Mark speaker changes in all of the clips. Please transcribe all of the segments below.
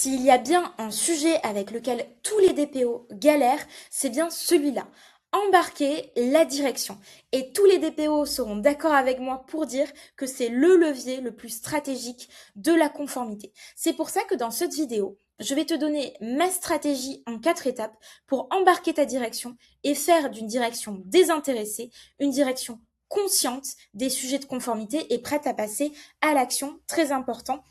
Speaker 1: S'il y a bien un sujet avec lequel tous les DPO galèrent, c'est bien celui-là. Embarquer la direction. Et tous les DPO seront d'accord avec moi pour dire que c'est le levier le plus stratégique de la conformité. C'est pour ça que dans cette vidéo, je vais te donner ma stratégie en 4 étapes pour embarquer ta direction et faire d'une direction désintéressée une direction consciente des sujets de conformité et prête à passer à l'action. Très important,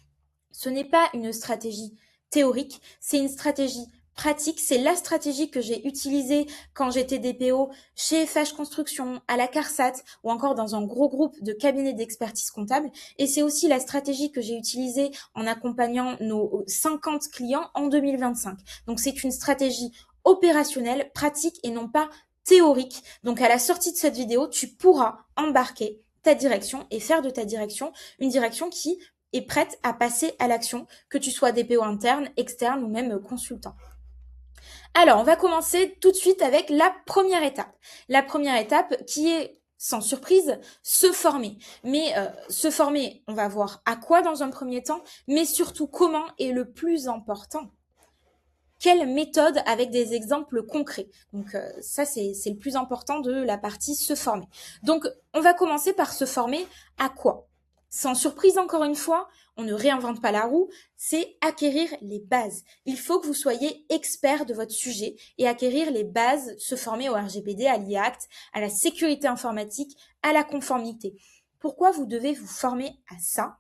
Speaker 1: ce n'est pas une stratégie théorique, c'est une stratégie pratique. C'est la stratégie que j'ai utilisée quand j'étais DPO chez FH Construction, à la CARSAT ou encore dans un gros groupe de cabinets d'expertise comptable. Et c'est aussi la stratégie que j'ai utilisée en accompagnant nos 50 clients en 2025. Donc c'est une stratégie opérationnelle, pratique et non pas théorique. Donc à la sortie de cette vidéo, tu pourras embarquer ta direction et faire de ta direction une direction qui est prête à passer à l'action, que tu sois DPO interne, externe ou même consultant. Alors, on va commencer tout de suite avec la première étape. La première étape qui est, sans surprise, se former. Mais se former, on va voir à quoi dans un premier temps, mais surtout comment est le plus important. Quelle méthode avec des exemples concrets. Donc ça, c'est le plus important de la partie se former. Donc, on va commencer par se former à quoi? Sans surprise, encore une fois, on ne réinvente pas la roue, c'est acquérir les bases. Il faut que vous soyez expert de votre sujet et acquérir les bases, se former au RGPD, à l'IACT, à la sécurité informatique, à la conformité. Pourquoi vous devez vous former à ça?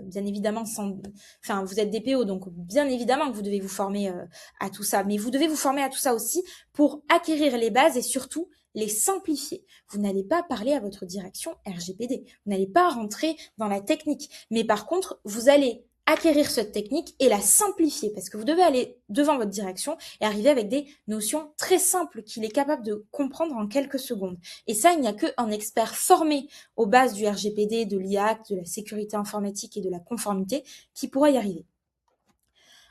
Speaker 1: Bien évidemment, vous êtes DPO, donc bien évidemment que vous devez vous former à tout ça. Mais vous devez vous former à tout ça aussi pour acquérir les bases et surtout les simplifier. Vous n'allez pas parler à votre direction RGPD. Vous n'allez pas rentrer dans la technique. Mais par contre, vous allez acquérir cette technique et la simplifier parce que vous devez aller devant votre direction et arriver avec des notions très simples qu'il est capable de comprendre en quelques secondes. Et ça, il n'y a qu'un expert formé aux bases du RGPD, de l'IACT, de la sécurité informatique et de la conformité qui pourra y arriver.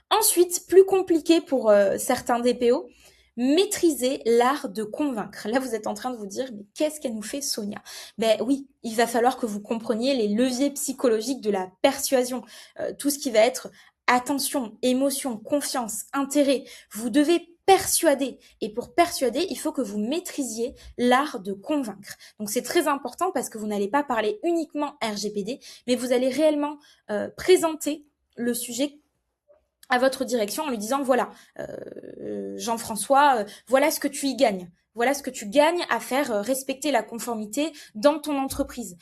Speaker 1: Ensuite, plus compliqué pour certains DPO, maîtriser l'art de convaincre. Là, vous êtes en train de vous dire, mais qu'est-ce qu'elle nous fait, Sonia? Ben oui, il va falloir que vous compreniez les leviers psychologiques de la persuasion, tout ce qui va être attention, émotion, confiance, intérêt. Vous devez persuader. Et pour persuader, il faut que vous maîtrisiez l'art de convaincre. Donc c'est très important parce que vous n'allez pas parler uniquement RGPD, mais vous allez réellement présenter le sujet à votre direction en lui disant voilà, Jean-François, voilà ce que tu y gagnes. Voilà ce que tu gagnes à faire respecter la conformité dans ton entreprise.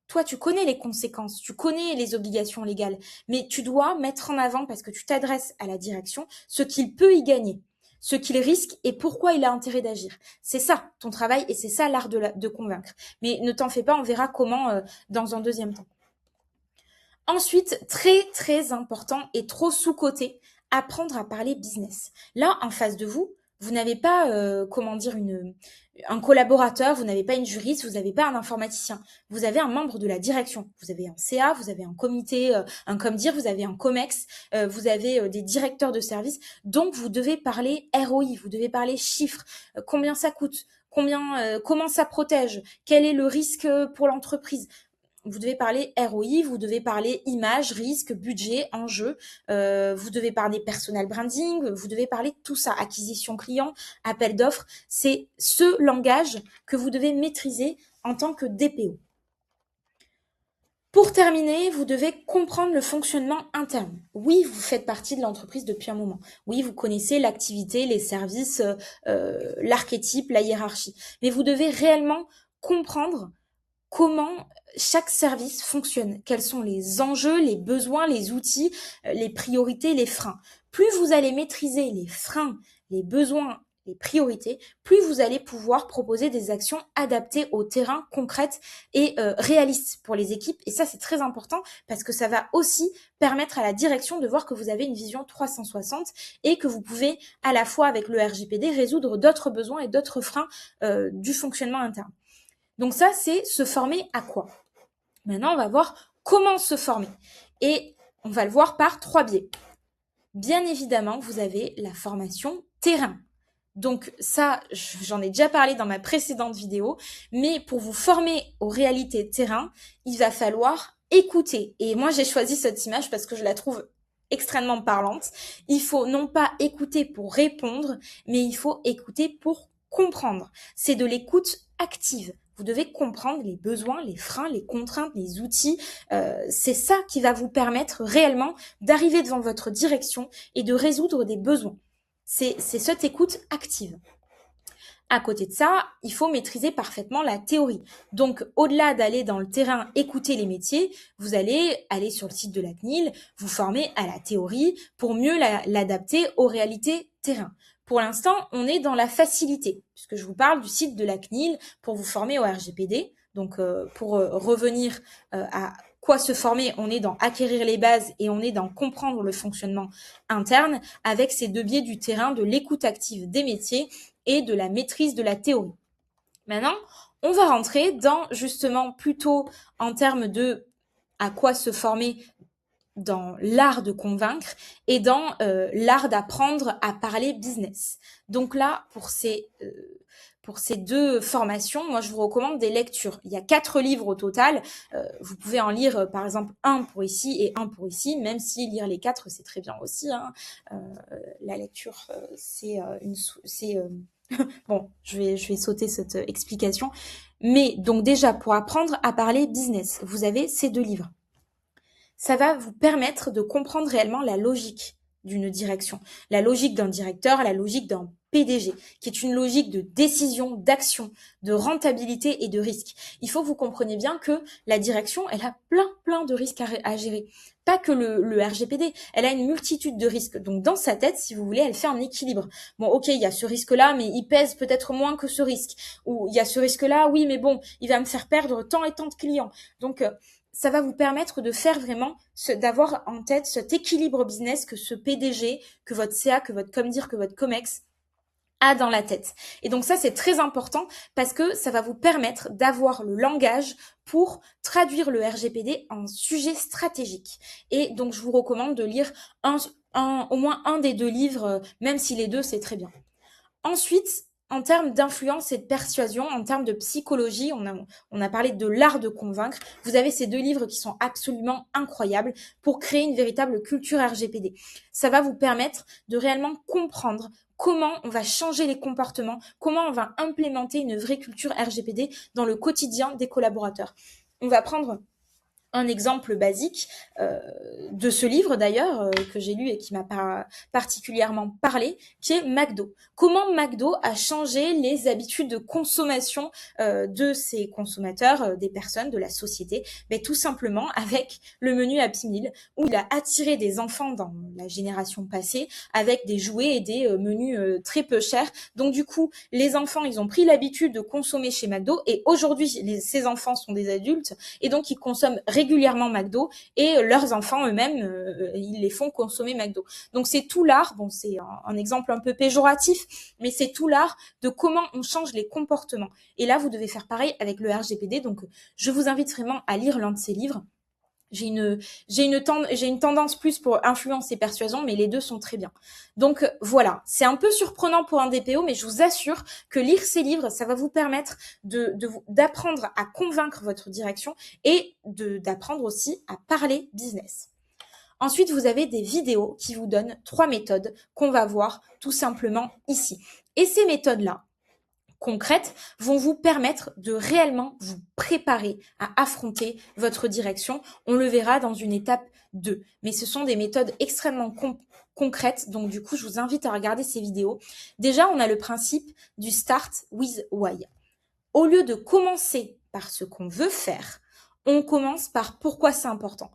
Speaker 1: Toi, tu connais les conséquences, tu connais les obligations légales, mais tu dois mettre en avant, parce que tu t'adresses à la direction, ce qu'il peut y gagner, ce qu'il risque et pourquoi il a intérêt d'agir. C'est ça ton travail et c'est ça l'art de convaincre. Mais ne t'en fais pas, on verra comment dans un deuxième temps. Ensuite, très très important et trop sous-coté, apprendre à parler business. Là, en face de vous, vous n'avez pas, un collaborateur, vous n'avez pas une juriste, vous n'avez pas un informaticien. Vous avez un membre de la direction. Vous avez un CA, vous avez un comité, un comdir, vous avez un COMEX, vous avez des directeurs de service. Donc, vous devez parler ROI, vous devez parler chiffres, combien ça coûte, comment ça protège, quel est le risque pour l'entreprise. Vous devez parler ROI, vous devez parler image, risque, budget, enjeu, vous devez parler personal branding, vous devez parler tout ça, acquisition client, appel d'offres. C'est ce langage que vous devez maîtriser en tant que DPO. Pour terminer, vous devez comprendre le fonctionnement interne. Oui, vous faites partie de l'entreprise depuis un moment. Oui, vous connaissez l'activité, les services, l'archétype, la hiérarchie. Mais vous devez réellement comprendre comment chaque service fonctionne, quels sont les enjeux, les besoins, les outils, les priorités, les freins. Plus vous allez maîtriser les freins, les besoins, les priorités, plus vous allez pouvoir proposer des actions adaptées au terrain, concrètes et réalistes pour les équipes. Et ça, c'est très important parce que ça va aussi permettre à la direction de voir que vous avez une vision 360 et que vous pouvez, à la fois avec le RGPD, résoudre d'autres besoins et d'autres freins du fonctionnement interne. Donc ça, c'est se former à quoi? Maintenant, on va voir comment se former. Et on va le voir par 3 biais. Bien évidemment, vous avez la formation terrain. Donc ça, j'en ai déjà parlé dans ma précédente vidéo, mais pour vous former aux réalités terrain, il va falloir écouter. Et moi, j'ai choisi cette image parce que je la trouve extrêmement parlante. Il faut non pas écouter pour répondre, mais il faut écouter pour comprendre. C'est de l'écoute active. Vous devez comprendre les besoins, les freins, les contraintes, les outils. C'est ça qui va vous permettre réellement d'arriver devant votre direction et de résoudre des besoins. C'est cette écoute active. À côté de ça, il faut maîtriser parfaitement la théorie. Donc, au-delà d'aller dans le terrain écouter les métiers, vous allez aller sur le site de la CNIL, vous former à la théorie pour mieux l'adapter aux réalités terrain. Pour l'instant, on est dans la facilité, puisque je vous parle du site de la CNIL pour vous former au RGPD. Donc, pour revenir à quoi se former, on est dans acquérir les bases et on est dans comprendre le fonctionnement interne avec ces deux biais du terrain, de l'écoute active des métiers et de la maîtrise de la théorie. Maintenant, on va rentrer dans justement plutôt en termes de à quoi se former dans l'art de convaincre et dans l'art d'apprendre à parler business. Donc là, pour ces deux formations, moi je vous recommande des lectures. Il y a 4 livres au total. Vous pouvez en lire par exemple un pour ici et un pour ici, même si lire les 4 c'est très bien aussi. Hein. La lecture, bon, je vais sauter cette explication. Mais donc déjà, pour apprendre à parler business, vous avez ces 2 livres. Ça va vous permettre de comprendre réellement la logique d'une direction, la logique d'un directeur, la logique d'un PDG, qui est une logique de décision, d'action, de rentabilité et de risque. Il faut que vous compreniez bien que la direction, elle a plein de risques à gérer. Pas que le RGPD, elle a une multitude de risques. Donc dans sa tête, si vous voulez, elle fait un équilibre. Bon, ok, il y a ce risque-là, mais il pèse peut-être moins que ce risque. Ou il y a ce risque-là, oui, mais bon, il va me faire perdre tant et tant de clients. Donc ça va vous permettre de faire vraiment, d'avoir en tête cet équilibre business que ce PDG, que votre CA, que votre Comdir, que votre Comex a dans la tête. Et donc ça, c'est très important parce que ça va vous permettre d'avoir le langage pour traduire le RGPD en sujet stratégique. Et donc, je vous recommande de lire au moins un des 2 livres, même si les 2, c'est très bien. Ensuite, en termes d'influence et de persuasion, en termes de psychologie, on a parlé de l'art de convaincre. Vous avez ces 2 livres qui sont absolument incroyables pour créer une véritable culture RGPD. Ça va vous permettre de réellement comprendre comment on va changer les comportements, comment on va implémenter une vraie culture RGPD dans le quotidien des collaborateurs. On va prendre un exemple basique de ce livre d'ailleurs que j'ai lu et qui m'a particulièrement parlé, qui est McDo. Comment McDo a changé les habitudes de consommation de ses consommateurs, des personnes, de la société? Mais tout simplement avec le menu Happy Meal, où il a attiré des enfants dans la génération passée avec des jouets et des menus très peu chers. Donc du coup, les enfants, ils ont pris l'habitude de consommer chez McDo et aujourd'hui, ces enfants sont des adultes et donc ils consomment régulièrement McDo et leurs enfants eux-mêmes, ils les font consommer McDo. Donc c'est tout l'art, bon c'est un exemple un peu péjoratif, mais c'est tout l'art de comment on change les comportements. Et là, vous devez faire pareil avec le RGPD, donc je vous invite vraiment à lire l'un de ces livres. J'ai une tendance plus pour influence et persuasion, mais les 2 sont très bien. Donc voilà, c'est un peu surprenant pour un DPO, mais je vous assure que lire ces livres, ça va vous permettre d'apprendre à convaincre votre direction et d'apprendre aussi à parler business. Ensuite, vous avez des vidéos qui vous donnent 3 méthodes qu'on va voir tout simplement ici. Et ces méthodes-là, concrètes, vont vous permettre de réellement vous préparer à affronter votre direction. On le verra dans une étape 2. Mais ce sont des méthodes extrêmement concrètes. Donc du coup, je vous invite à regarder ces vidéos. Déjà, on a le principe du Start with Why. Au lieu de commencer par ce qu'on veut faire, on commence par pourquoi c'est important.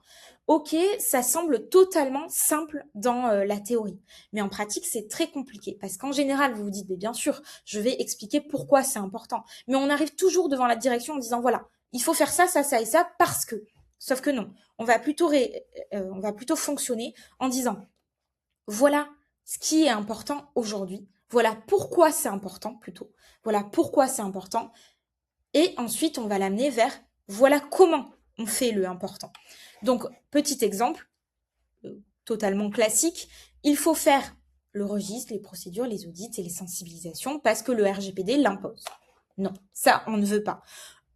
Speaker 1: Ok, ça semble totalement simple dans la théorie, mais en pratique, c'est très compliqué parce qu'en général, vous vous dites, mais bien sûr, je vais expliquer pourquoi c'est important, mais on arrive toujours devant la direction en disant, voilà, il faut faire ça, ça, ça et ça parce que. Sauf que non, on va plutôt fonctionner en disant, voilà ce qui est important aujourd'hui, voilà pourquoi c'est important plutôt, voilà pourquoi c'est important, et ensuite on va l'amener vers, voilà comment on fait le important. Donc, petit exemple, totalement classique, il faut faire le registre, les procédures, les audits et les sensibilisations parce que le RGPD l'impose. Non, ça, on ne veut pas.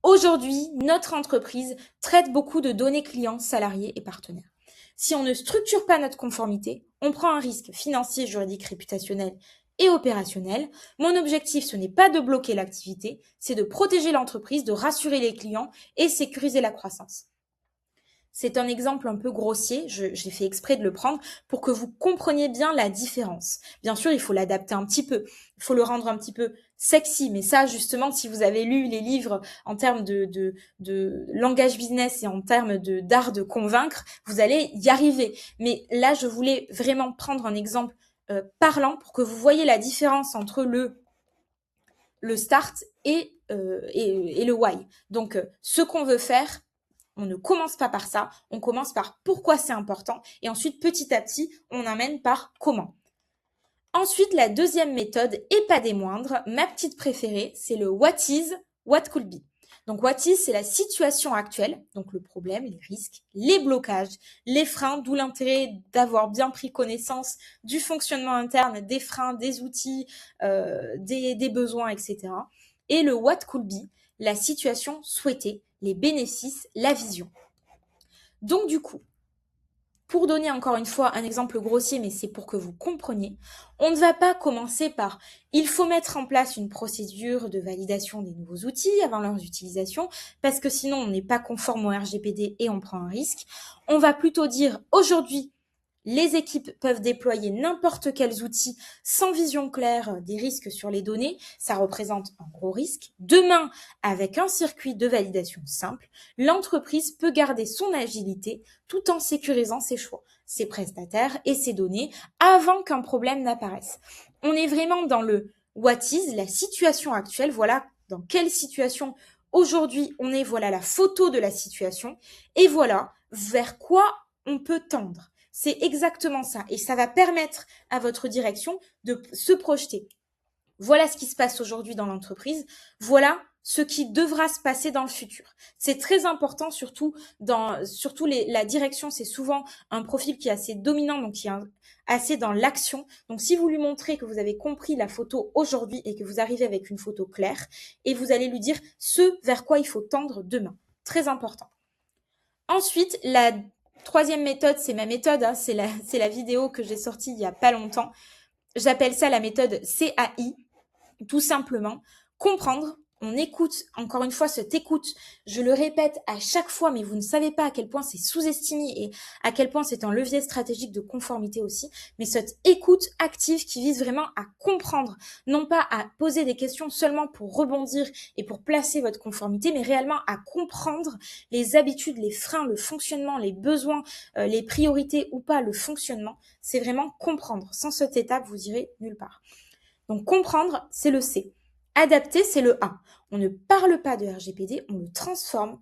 Speaker 1: Aujourd'hui, notre entreprise traite beaucoup de données clients, salariés et partenaires. Si on ne structure pas notre conformité, on prend un risque financier, juridique, réputationnel et opérationnel. Mon objectif, ce n'est pas de bloquer l'activité, c'est de protéger l'entreprise, de rassurer les clients et sécuriser la croissance. C'est un exemple un peu grossier, j'ai fait exprès de le prendre pour que vous compreniez bien la différence. Bien sûr, il faut l'adapter un petit peu, il faut le rendre un petit peu sexy, mais ça, justement, si vous avez lu les livres en termes de langage business et en termes d'art de convaincre, vous allez y arriver. Mais là, je voulais vraiment prendre un exemple parlant pour que vous voyez la différence entre le start et le why. Donc, ce qu'on veut faire, on ne commence pas par ça, on commence par pourquoi c'est important et ensuite petit à petit, on amène par comment. Ensuite, la deuxième méthode, et pas des moindres, ma petite préférée, c'est le what is, what could be. Donc what is, c'est la situation actuelle, donc le problème, les risques, les blocages, les freins, d'où l'intérêt d'avoir bien pris connaissance du fonctionnement interne, des freins, des outils, des besoins, etc. Et le what could be, la situation souhaitée, les bénéfices, la vision. Donc du coup, pour donner encore une fois un exemple grossier, mais c'est pour que vous compreniez, on ne va pas commencer par « il faut mettre en place une procédure de validation des nouveaux outils avant leur utilisation, parce que sinon on n'est pas conforme au RGPD et on prend un risque ». On va plutôt dire « aujourd'hui, les équipes peuvent déployer n'importe quels outils sans vision claire des risques sur les données. Ça représente un gros risque. Demain, avec un circuit de validation simple, l'entreprise peut garder son agilité tout en sécurisant ses choix, ses prestataires et ses données avant qu'un problème n'apparaisse. On est vraiment dans le what is, la situation actuelle. Voilà dans quelle situation aujourd'hui on est. Voilà la photo de la situation. Et voilà vers quoi on peut tendre. C'est exactement ça. Et ça va permettre à votre direction de se projeter. Voilà ce qui se passe aujourd'hui dans l'entreprise. Voilà ce qui devra se passer dans le futur. C'est très important, surtout la direction, c'est souvent un profil qui est assez dominant, donc qui est assez dans l'action. Donc si vous lui montrez que vous avez compris la photo aujourd'hui et que vous arrivez avec une photo claire, et vous allez lui dire ce vers quoi il faut tendre demain. Très important. Ensuite, la troisième méthode, c'est ma méthode, hein, c'est la vidéo que j'ai sortie il y a pas longtemps. J'appelle ça la méthode CAI, tout simplement. Comprendre, on écoute, encore une fois, cette écoute, je le répète à chaque fois, mais vous ne savez pas à quel point c'est sous-estimé et à quel point c'est un levier stratégique de conformité aussi, mais cette écoute active qui vise vraiment à comprendre, non pas à poser des questions seulement pour rebondir et pour placer votre conformité, mais réellement à comprendre les habitudes, les freins, le fonctionnement, les besoins, les priorités ou pas, le fonctionnement. C'est vraiment comprendre. Sans cette étape, vous irez nulle part. Donc comprendre, c'est le C. Adapter, c'est le A. On ne parle pas de RGPD, on le transforme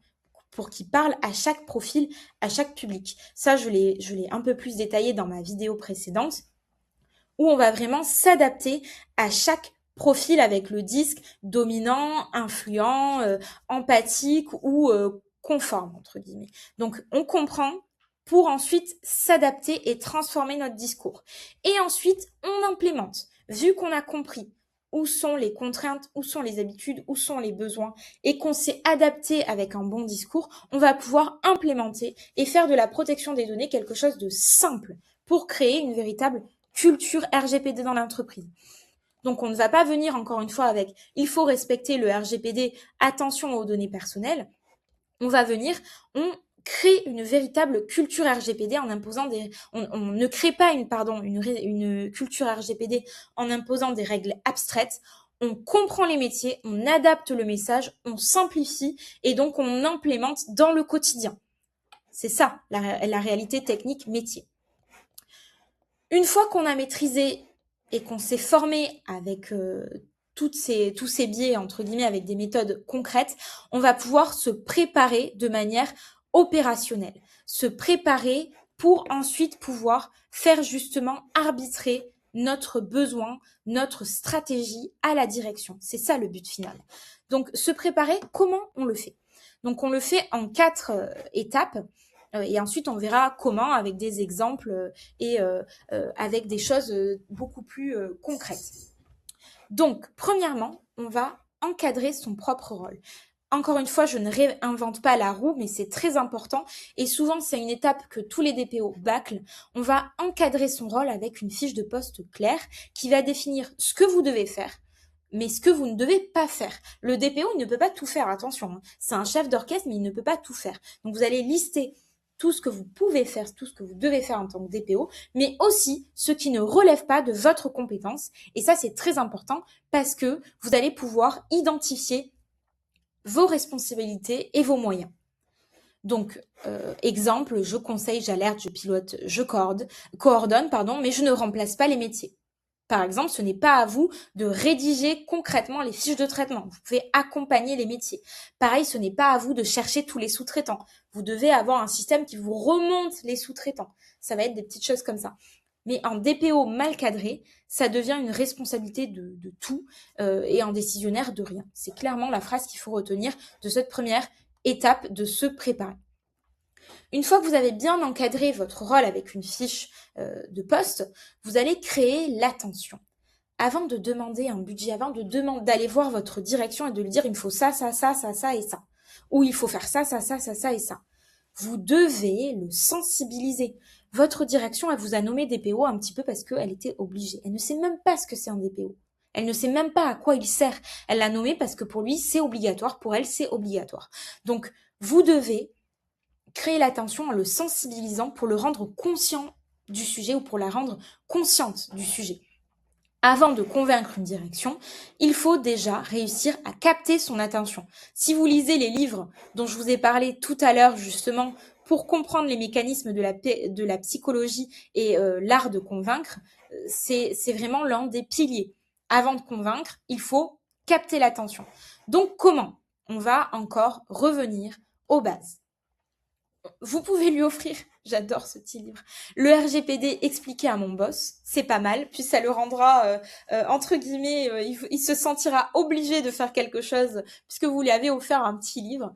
Speaker 1: pour qu'il parle à chaque profil, à chaque public. Ça, je l'ai un peu plus détaillé dans ma vidéo précédente, où on va vraiment s'adapter à chaque profil avec le disque dominant, influent, empathique ou conforme, entre guillemets. Donc, on comprend pour ensuite s'adapter et transformer notre discours. Et ensuite, on implémente. Vu qu'on a compris où sont les contraintes, où sont les habitudes, où sont les besoins, et qu'on s'est adapté avec un bon discours, on va pouvoir implémenter et faire de la protection des données quelque chose de simple pour créer une véritable culture RGPD dans l'entreprise. Donc, on ne va pas venir, encore une fois, avec « il faut respecter le RGPD, attention aux données personnelles ». On va venir, on crée une véritable culture RGPD en imposant on ne crée pas une culture RGPD en imposant des règles abstraites. On comprend les métiers, on adapte le message, on simplifie et donc on implémente dans le quotidien. C'est ça, la réalité technique métier. Une fois qu'on a maîtrisé et qu'on s'est formé avec tous ces biais, entre guillemets, avec des méthodes concrètes, on va pouvoir se préparer de manière opérationnelle. Se préparer pour ensuite pouvoir faire justement arbitrer notre besoin, notre stratégie à la direction. C'est ça le but final. Donc, se préparer, comment on le fait? Donc, on le fait en 4 étapes. Et ensuite, on verra comment avec des exemples et avec des choses beaucoup plus concrètes. Donc, premièrement, on va encadrer son propre rôle. Encore une fois, je ne réinvente pas la roue, mais c'est très important. Et souvent, c'est une étape que tous les DPO bâclent. On va encadrer son rôle avec une fiche de poste claire qui va définir ce que vous devez faire, mais ce que vous ne devez pas faire. Le DPO, il ne peut pas tout faire, attention, hein. C'est un chef d'orchestre, mais il ne peut pas tout faire. Donc, vous allez lister tout ce que vous pouvez faire, tout ce que vous devez faire en tant que DPO, mais aussi ce qui ne relève pas de votre compétence. Et ça, c'est très important parce que vous allez pouvoir identifier vos responsabilités et vos moyens. Donc, exemple, je conseille, j'alerte, je pilote, je coordonne, mais je ne remplace pas les métiers. Par exemple, ce n'est pas à vous de rédiger concrètement les fiches de traitement. Vous pouvez accompagner les métiers. Pareil, ce n'est pas à vous de chercher tous les sous-traitants. Vous devez avoir un système qui vous remonte les sous-traitants. Ça va être des petites choses comme ça. Mais en DPO mal cadré, ça devient une responsabilité de tout et un décisionnaire de rien. C'est clairement la phrase qu'il faut retenir de cette première étape de se préparer. Une fois que vous avez bien encadré votre rôle avec une fiche de poste, vous allez créer l'attention. Avant de demander un budget, avant d'aller voir votre direction et de lui dire il me faut ça, ça, ça, ça, ça et ça, ou il faut faire ça, ça, ça, ça, ça et ça, vous devez le sensibiliser. Votre direction, elle vous a nommé DPO un petit peu parce qu'elle était obligée. Elle ne sait même pas ce que c'est un DPO. Elle ne sait même pas à quoi il sert. Elle l'a nommé parce que pour lui, c'est obligatoire. Pour elle, c'est obligatoire. Donc, vous devez créer l'attention en le sensibilisant pour le rendre conscient du sujet ou pour la rendre consciente du sujet. Avant de convaincre une direction, il faut déjà réussir à capter son attention. Si vous lisez les livres dont je vous ai parlé tout à l'heure justement pour comprendre les mécanismes de la psychologie et l'art de convaincre, c'est vraiment l'un des piliers. Avant de convaincre, il faut capter l'attention. Donc comment? On va encore revenir aux bases. Vous pouvez lui offrir, j'adore ce petit livre, le RGPD expliqué à mon boss, c'est pas mal, puis ça le rendra, entre guillemets, il se sentira obligé de faire quelque chose puisque vous lui avez offert un petit livre.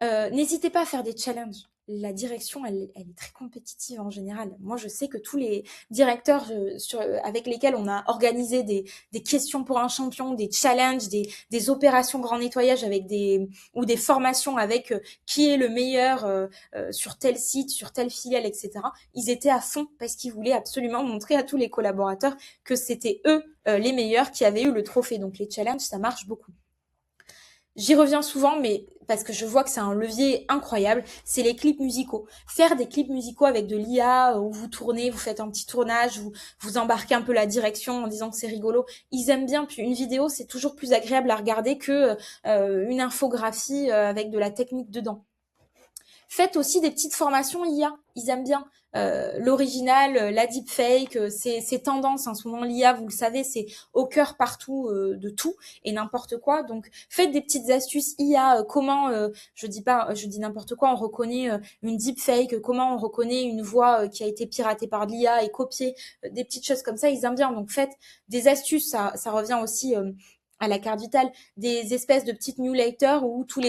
Speaker 1: N'hésitez pas à faire des challenges. La direction, elle est très compétitive en général. Moi, je sais que tous les directeurs avec lesquels on a organisé des questions pour un champion, des challenges, des opérations grand nettoyage ou des formations avec qui est le meilleur sur tel site, sur telle filiale, etc. Ils étaient à fond parce qu'ils voulaient absolument montrer à tous les collaborateurs que c'était eux les meilleurs qui avaient eu le trophée. Donc les challenges, ça marche beaucoup. J'y reviens souvent, mais parce que je vois que c'est un levier incroyable, c'est les clips musicaux. Faire des clips musicaux avec de l'IA, où vous tournez, vous faites un petit tournage, vous embarquez un peu la direction en disant que c'est rigolo. Ils aiment bien, puis une vidéo, c'est toujours plus agréable à regarder que une infographie avec de la technique dedans. Faites aussi des petites formations IA, ils aiment bien. L'original, la deepfake, c'est tendance en ce moment, l'IA, vous le savez, c'est au cœur partout de tout et n'importe quoi. Donc faites des petites astuces IA, comment, je dis n'importe quoi, on reconnaît une deepfake, comment on reconnaît une voix qui a été piratée par de l'IA et copiée, des petites choses comme ça, ils aiment bien. Donc faites des astuces, ça revient aussi à la carte vitale, des espèces de petites newsletters où tous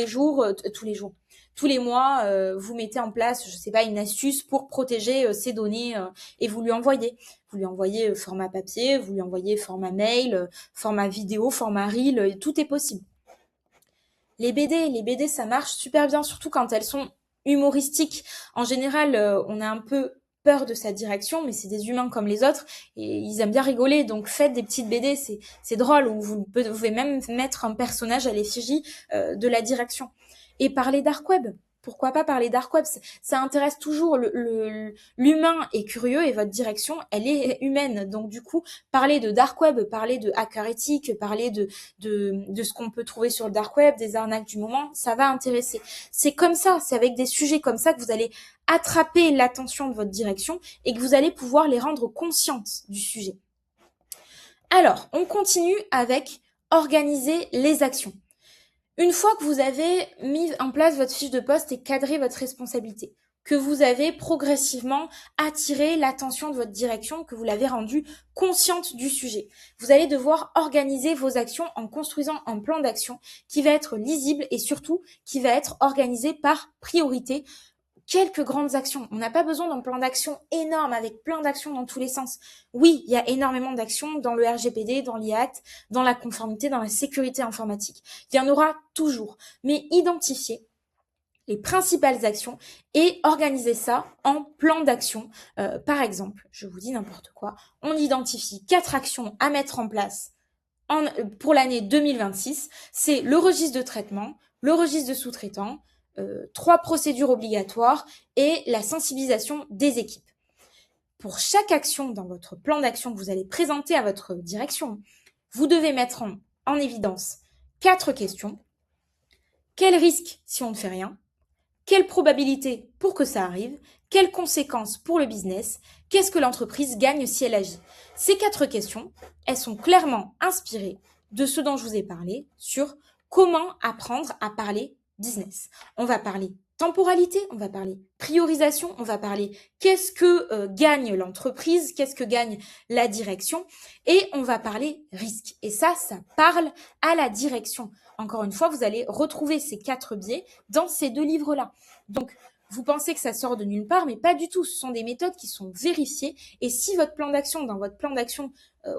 Speaker 1: les mois, vous mettez en place, je sais pas, une astuce pour protéger ces données et vous lui envoyez. Vous lui envoyez format papier, vous lui envoyez format mail, format vidéo, format reel, tout est possible. Les BD, ça marche super bien, surtout quand elles sont humoristiques. En général, on a un peu peur de sa direction, mais c'est des humains comme les autres et ils aiment bien rigoler. Donc faites des petites BD, c'est drôle. Ou vous pouvez même mettre un personnage à l'effigie de la direction. Et parler dark web. Pourquoi pas parler dark web? Ça intéresse toujours l'humain est curieux et votre direction, elle est humaine. Donc du coup, parler de dark web, parler de hacker éthique, parler de ce qu'on peut trouver sur le dark web, des arnaques du moment, ça va intéresser. C'est comme ça, c'est avec des sujets comme ça que vous allez attraper l'attention de votre direction et que vous allez pouvoir les rendre conscientes du sujet. Alors, on continue avec organiser les actions. Une fois que vous avez mis en place votre fiche de poste et cadré votre responsabilité, que vous avez progressivement attiré l'attention de votre direction, que vous l'avez rendue consciente du sujet, vous allez devoir organiser vos actions en construisant un plan d'action qui va être lisible et surtout qui va être organisé par priorité. quelques grandes actions. On n'a pas besoin d'un plan d'action énorme avec plein d'actions dans tous les sens. Oui, il y a énormément d'actions dans le RGPD, dans l'IACT, dans la conformité, dans la sécurité informatique. Il y en aura toujours. Mais identifiez les principales actions et organiser ça en plan d'action. Par exemple, je vous dis n'importe quoi, on identifie 4 actions à mettre en place pour l'année 2026. C'est le registre de traitement, le registre de sous-traitants, 3 procédures obligatoires et la sensibilisation des équipes. Pour chaque action dans votre plan d'action que vous allez présenter à votre direction, vous devez mettre en évidence 4 questions. Quel risque si on ne fait rien ? Quelle probabilité pour que ça arrive? Quelles conséquences pour le business? Qu'est-ce que l'entreprise gagne si elle agit? Ces 4 questions, elles sont clairement inspirées de ce dont je vous ai parlé sur comment apprendre à parler business. On va parler temporalité, on va parler priorisation, on va parler qu'est-ce que gagne l'entreprise, qu'est-ce que gagne la direction, et on va parler risque. Et ça parle à la direction. Encore une fois, vous allez retrouver ces 4 biais dans ces 2 livres-là. Donc, vous pensez que ça sort de nulle part, mais pas du tout. Ce sont des méthodes qui sont vérifiées. Et si votre plan d'action, dans votre plan d'action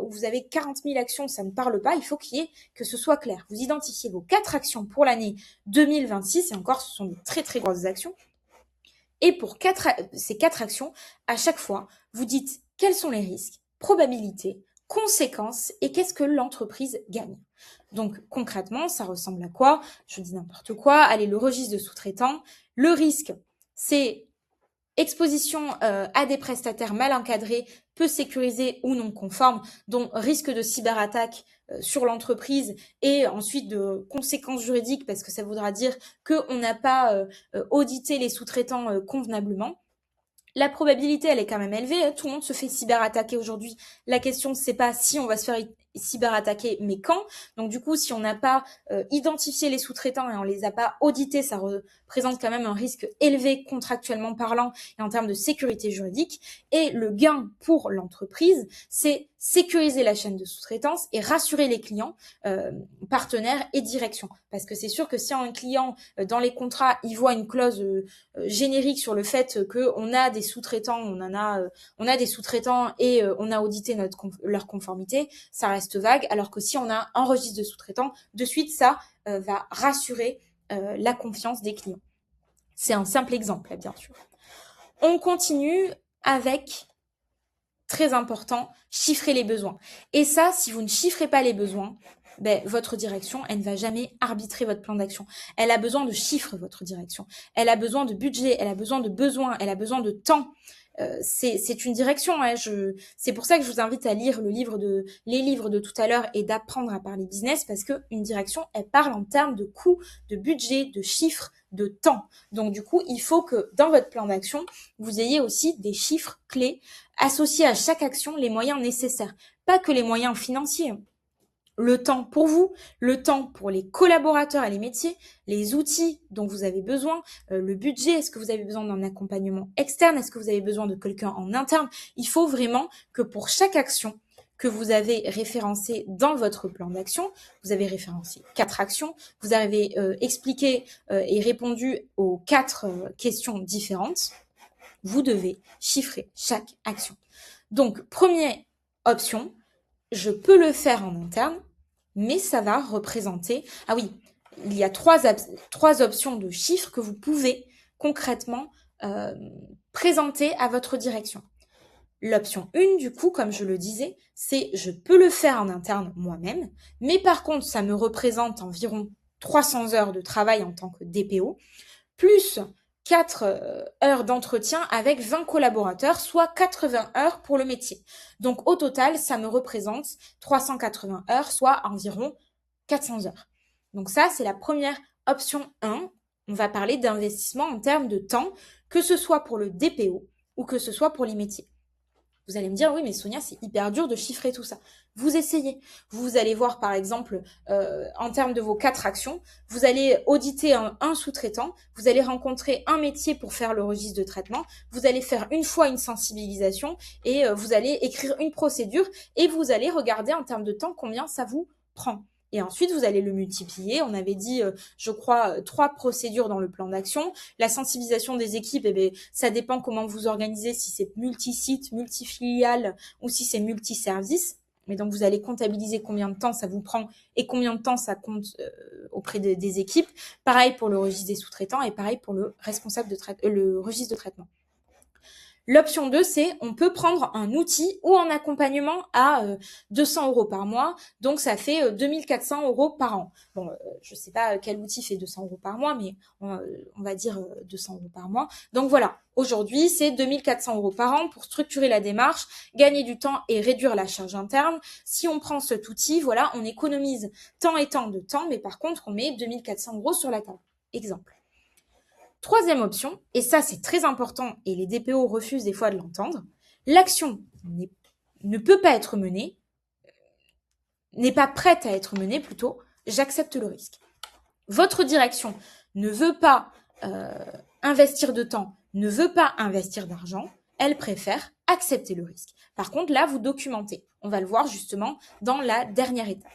Speaker 1: où vous avez 40 000 actions, ça ne parle pas, il faut que ce soit clair. Vous identifiez vos 4 actions pour l'année 2026, et encore, ce sont de très très grosses actions. Et pour ces 4 actions, à chaque fois, vous dites quels sont les risques, probabilités, conséquences et qu'est-ce que l'entreprise gagne. Donc concrètement, ça ressemble à quoi? Je dis n'importe quoi. Allez, le registre de sous-traitants. Le risque, c'est exposition à des prestataires mal encadrés, peu sécurisés ou non conformes, dont risque de cyberattaque sur l'entreprise et ensuite de conséquences juridiques parce que ça voudra dire qu'on n'a pas audité les sous-traitants convenablement. La probabilité, elle est quand même élevée. Tout le monde se fait cyberattaquer aujourd'hui. La question, c'est pas si on va se faire cyberattaquer, mais quand. Donc du coup, si on n'a pas identifié les sous-traitants et on les a pas audités, ça représente quand même un risque élevé contractuellement parlant et en termes de sécurité juridique. Et le gain pour l'entreprise, c'est sécuriser la chaîne de sous-traitance et rassurer les clients, partenaires et direction. Parce que c'est sûr que si un client, dans les contrats, il voit une clause générique sur le fait qu'on a des sous-traitants, on a des sous-traitants et on a audité leur conformité, ça reste vague, alors que si on a un registre de sous-traitants, de suite, ça va rassurer la confiance des clients. C'est un simple exemple, bien sûr. On continue avec, très important, chiffrer les besoins. Et ça, si vous ne chiffrez pas les besoins, votre direction, elle ne va jamais arbitrer votre plan d'action. Elle a besoin de chiffres, votre direction. Elle a besoin de budget, elle a besoin de besoins, elle a besoin de temps. C'est une direction. Hein, c'est pour ça que je vous invite à lire les livres de tout à l'heure et d'apprendre à parler business, parce que une direction, elle parle en termes de coûts, de budget, de chiffres, de temps. Donc du coup, il faut que dans votre plan d'action, vous ayez aussi des chiffres clés associés à chaque action, les moyens nécessaires, pas que les moyens financiers. Le temps pour vous, le temps pour les collaborateurs et les métiers, les outils dont vous avez besoin, le budget, est-ce que vous avez besoin d'un accompagnement externe, est-ce que vous avez besoin de quelqu'un en interne? Il faut vraiment que pour chaque action que vous avez référencée dans votre plan d'action, vous avez référencé 4 actions, vous avez expliqué et répondu aux 4 questions différentes, vous devez chiffrer chaque action. Donc, première option, je peux le faire en interne, mais ça va représenter... Ah oui, il y a 3 options de chiffres que vous pouvez concrètement présenter à votre direction. L'option 1, du coup, comme je le disais, c'est je peux le faire en interne moi-même, mais par contre, ça me représente environ 300 heures de travail en tant que DPO, plus 4 heures d'entretien avec 20 collaborateurs, soit 80 heures pour le métier. Donc au total, ça me représente 380 heures, soit environ 400 heures. Donc ça, c'est la première option 1. On va parler d'investissement en termes de temps, que ce soit pour le DPO ou que ce soit pour les métiers. Vous allez me dire, oui, mais Sonia, c'est hyper dur de chiffrer tout ça. Vous essayez. Vous allez voir, par exemple, en termes de vos 4 actions, vous allez auditer un sous-traitant, vous allez rencontrer un métier pour faire le registre de traitement, vous allez faire une fois une sensibilisation et vous allez écrire une procédure et vous allez regarder en termes de temps combien ça vous prend. Et ensuite, vous allez le multiplier. On avait dit, je crois, 3 procédures dans le plan d'action. La sensibilisation des équipes, eh bien, ça dépend comment vous organisez, si c'est multi-site, multi-filiale ou si c'est multi-service. Mais donc, vous allez comptabiliser combien de temps ça vous prend et combien de temps ça compte auprès des équipes. Pareil pour le registre des sous-traitants et pareil pour le le registre de traitement. L'option 2, c'est on peut prendre un outil ou un accompagnement à 200 € par mois. Donc, ça fait 2400 € par an. Bon, je sais pas quel outil fait 200 € par mois, mais on va dire 200 € par mois. Donc, voilà. Aujourd'hui, c'est 2400 € par an pour structurer la démarche, gagner du temps et réduire la charge interne. Si on prend cet outil, voilà, on économise tant et tant de temps, mais par contre, on met 2400 € sur la table. Exemple. Troisième option, et ça c'est très important et les DPO refusent des fois de l'entendre, l'action ne peut pas être menée, n'est pas prête à être menée plutôt, j'accepte le risque. Votre direction ne veut pas investir de temps, ne veut pas investir d'argent, elle préfère accepter le risque. Par contre, là, vous documentez. On va le voir justement dans la dernière étape,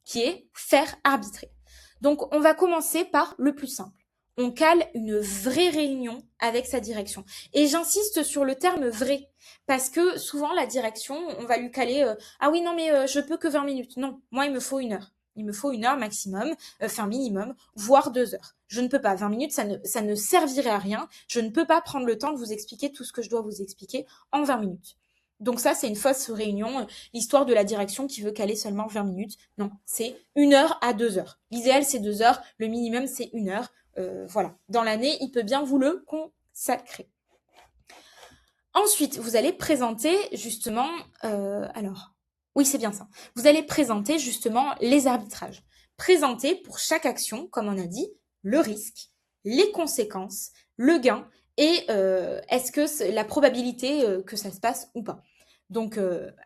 Speaker 1: qui est faire arbitrer. Donc, on va commencer par le plus simple. On cale une vraie réunion avec sa direction. Et j'insiste sur le terme vrai, parce que souvent la direction, on va lui caler ah oui, non, mais je peux que 20 minutes. Non, moi, il me faut 1 heure. Il me faut 1 heure maximum, enfin minimum, voire 2 heures. Je ne peux pas. 20 minutes, ça ne servirait à rien. Je ne peux pas prendre le temps de vous expliquer tout ce que je dois vous expliquer en 20 minutes. Donc ça, c'est une fausse réunion, l'histoire de la direction qui veut caler seulement 20 minutes. Non, c'est 1 heure à 2 heures. L'idéal, c'est 2 heures. Le minimum, c'est 1 heure. Voilà. Dans l'année, il peut bien vous le consacrer. Ensuite, vous allez présenter justement... oui, c'est bien ça. Vous allez présenter justement les arbitrages. Présenter pour chaque action, comme on a dit, le risque, les conséquences, le gain et est-ce que la probabilité que ça se passe ou pas. Donc,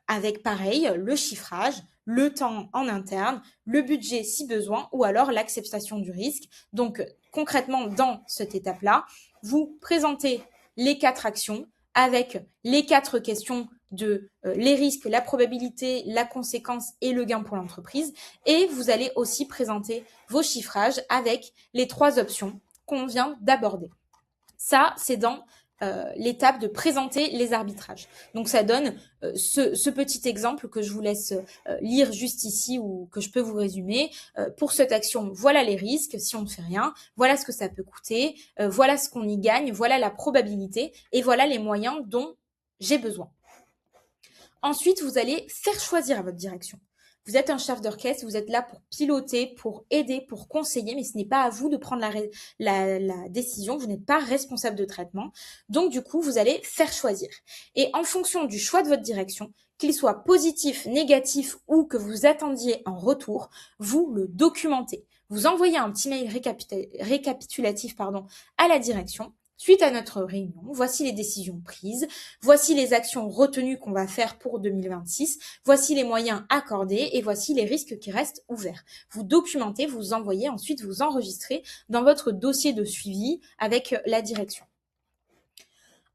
Speaker 1: avec pareil, le chiffrage, le temps en interne, le budget si besoin, ou alors l'acceptation du risque. Donc, concrètement, dans cette étape-là, vous présentez les 4 actions avec les 4 questions de les risques, la probabilité, la conséquence et le gain pour l'entreprise. Et vous allez aussi présenter vos chiffrages avec les 3 options qu'on vient d'aborder. Ça, c'est dans l'étape de présenter les arbitrages. Donc, ça donne ce petit exemple que je vous laisse lire juste ici ou que je peux vous résumer. Pour cette action, voilà les risques si on ne fait rien, voilà ce que ça peut coûter, voilà ce qu'on y gagne, voilà la probabilité et voilà les moyens dont j'ai besoin. Ensuite, vous allez faire choisir à votre direction. Vous êtes un chef d'orchestre, vous êtes là pour piloter, pour aider, pour conseiller, mais ce n'est pas à vous de prendre la décision, vous n'êtes pas responsable de traitement. Donc, du coup, vous allez faire choisir. Et en fonction du choix de votre direction, qu'il soit positif, négatif ou que vous attendiez en retour, vous le documentez. Vous envoyez un petit mail récapitulatif à la direction. Suite à notre réunion, voici les décisions prises, voici les actions retenues qu'on va faire pour 2026, voici les moyens accordés et voici les risques qui restent ouverts. Vous documentez, vous envoyez, ensuite vous enregistrez dans votre dossier de suivi avec la direction.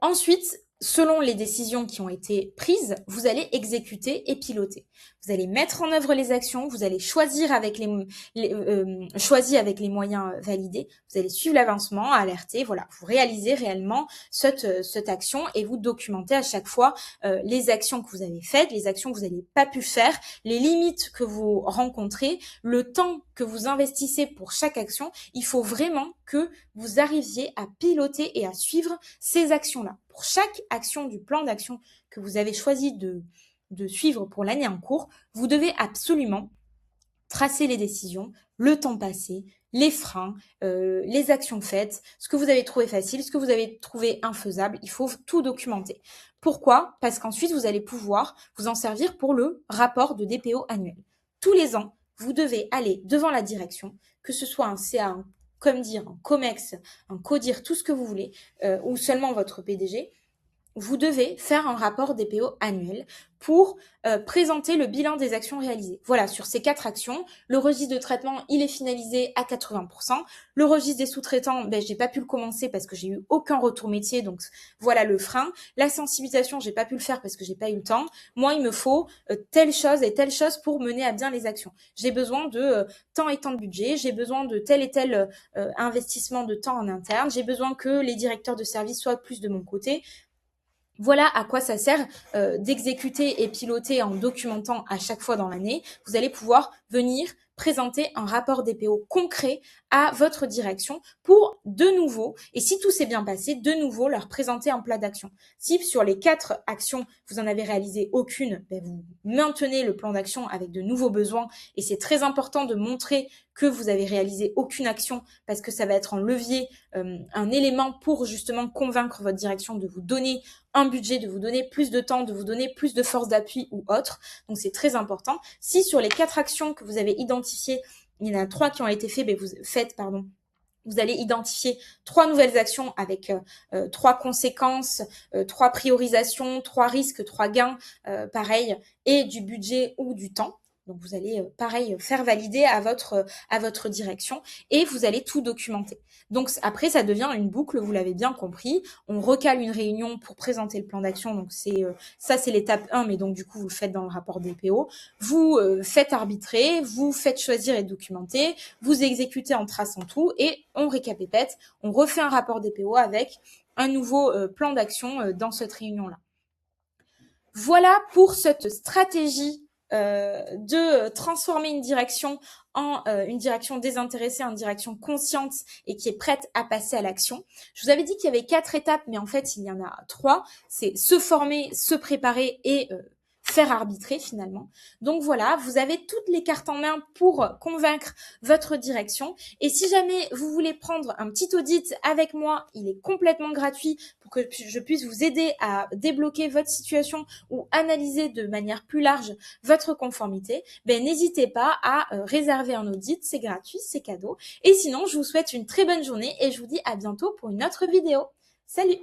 Speaker 1: Ensuite, selon les décisions qui ont été prises, vous allez exécuter et piloter. Vous allez mettre en œuvre les actions, vous allez choisir avec les moyens validés, vous allez suivre l'avancement, alerter, voilà, vous réalisez réellement cette action et vous documentez à chaque fois les actions que vous avez faites, les actions que vous n'avez pas pu faire, les limites que vous rencontrez, le temps que vous investissez pour chaque action. Il faut vraiment que vous arriviez à piloter et à suivre ces actions-là. Pour chaque action du plan d'action que vous avez choisi de suivre pour l'année en cours, vous devez absolument tracer les décisions, le temps passé, les freins, les actions faites, ce que vous avez trouvé facile, ce que vous avez trouvé infaisable. Il faut tout documenter. Pourquoi ? Parce qu'ensuite, vous allez pouvoir vous en servir pour le rapport de DPO annuel. Tous les ans, vous devez aller devant la direction, que ce soit un CA, un COMDIR, un COMEX, un CODIR, tout ce que vous voulez, ou seulement votre PDG, vous devez faire un rapport DPO annuel pour présenter le bilan des actions réalisées. Voilà, sur ces 4 actions, le registre de traitement, il est finalisé à 80%. Le registre des sous-traitants, ben, j'ai pas pu le commencer parce que j'ai eu aucun retour métier, donc voilà le frein. La sensibilisation, j'ai pas pu le faire parce que j'ai pas eu le temps. Moi, il me faut telle chose et telle chose pour mener à bien les actions. J'ai besoin de tant et tant de budget, j'ai besoin de tel et tel investissement de temps en interne, j'ai besoin que les directeurs de service soient plus de mon côté. Voilà à quoi ça sert d'exécuter et piloter en documentant à chaque fois dans l'année. Vous allez pouvoir venir présenter un rapport DPO concret à votre direction pour de nouveau, et si tout s'est bien passé, de nouveau leur présenter un plan d'action. Si sur les 4 actions, vous en avez réalisé aucune, ben vous maintenez le plan d'action avec de nouveaux besoins, et c'est très important de montrer que vous avez réalisé aucune action parce que ça va être un levier, un élément pour justement convaincre votre direction de vous donner un budget, de vous donner plus de temps, de vous donner plus de force d'appui ou autre. Donc, c'est très important. Si sur les 4 actions que vous avez identifiées, il y en a 3 qui ont été faites, vous allez identifier 3 nouvelles actions avec 3 conséquences, 3 priorisations, 3 risques, 3 gains, pareil, et du budget ou du temps. Donc, vous allez, pareil, faire valider à votre direction et vous allez tout documenter. Donc, après, ça devient une boucle, vous l'avez bien compris. On recale une réunion pour présenter le plan d'action. Donc, ça, c'est l'étape 1, mais donc, du coup, vous le faites dans le rapport DPO. Vous faites arbitrer, vous faites choisir et documenter, vous exécutez en traçant tout et on récapépète. On refait un rapport DPO avec un nouveau plan d'action dans cette réunion-là. Voilà pour cette stratégie de transformer une direction en une direction désintéressée, en une direction consciente et qui est prête à passer à l'action. Je vous avais dit qu'il y avait 4 étapes, mais en fait, il y en a 3. C'est se former, se préparer et faire arbitrer finalement. Donc voilà, vous avez toutes les cartes en main pour convaincre votre direction. Et si jamais vous voulez prendre un petit audit avec moi, il est complètement gratuit pour que je puisse vous aider à débloquer votre situation ou analyser de manière plus large votre conformité, ben n'hésitez pas à réserver un audit, c'est gratuit, c'est cadeau. Et sinon, je vous souhaite une très bonne journée et je vous dis à bientôt pour une autre vidéo. Salut!